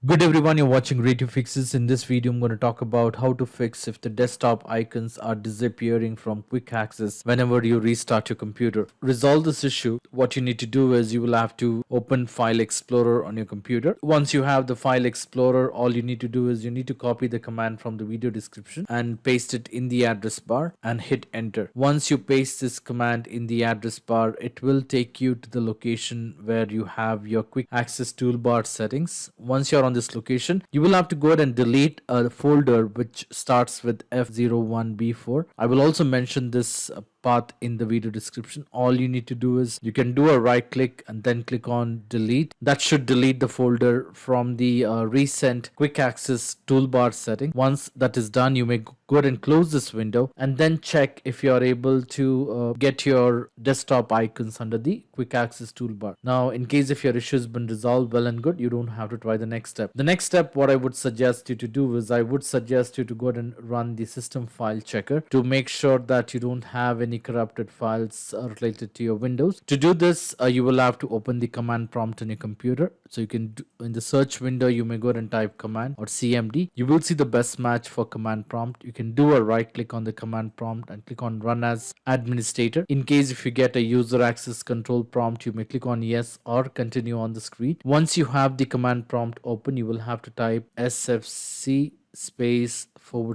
Good everyone, you're watching Radio Fixes. In this video, I'm going to talk about how to fix if the desktop icons are disappearing from quick access whenever you restart your computer. Resolve this issue. What you need to do is you will have to open File Explorer on your computer. Once you have the File Explorer, all you need to do is you need to copy the command from the video description and paste it in the address bar and hit enter. Once you paste this command in the address bar, it will take you to the location where you have your quick access toolbar settings. Once you're on this location, you will have to go ahead and delete a folder which starts with F01B4. I will also mention this path in the video description. All you need to do is you can do a right click and then click on delete. That should delete the folder from the recent quick access toolbar setting. Once that is done, you may go ahead and close this window and then check if you are able to get your desktop icons under the quick access toolbar. Now, in case if your issue has been resolved, well and good, you don't have to try the next step. The next step, what I would suggest you to do is I would suggest you to go ahead and run the system file checker to make sure that you don't have any corrupted files related to your Windows. To do this, you will have to open the command prompt on your computer. So you can do, in the search window, you may go ahead and type command or CMD. You will see the best match for command prompt. You can do a right click on the command prompt and click on run as administrator. In case if you get a user access control prompt, you may click on yes or continue on the screen. Once you have the command prompt open, you will have to type sfc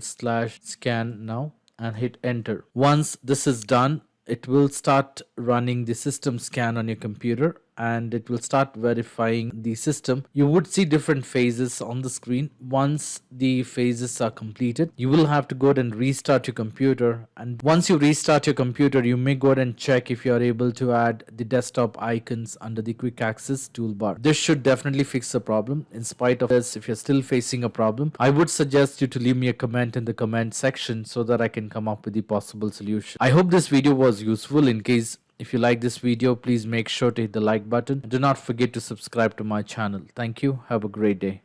/scan now and hit enter. Once this is done, it will start running the system scan on your computer and it will start verifying the system. You would see different phases on the screen. Once the phases are completed, you will have to go ahead and restart your computer. And once you restart your computer, you may go ahead and check if you are able to add the desktop icons under the quick access toolbar. This should definitely fix the problem. In spite of this, if you're still facing a problem, I would suggest you to leave me a comment in the comment section so that I can come up with the possible solution. I hope this video was useful. In case if you like this video, please make sure to hit the like button and do not forget to subscribe to my channel. Thank you. Have a great day.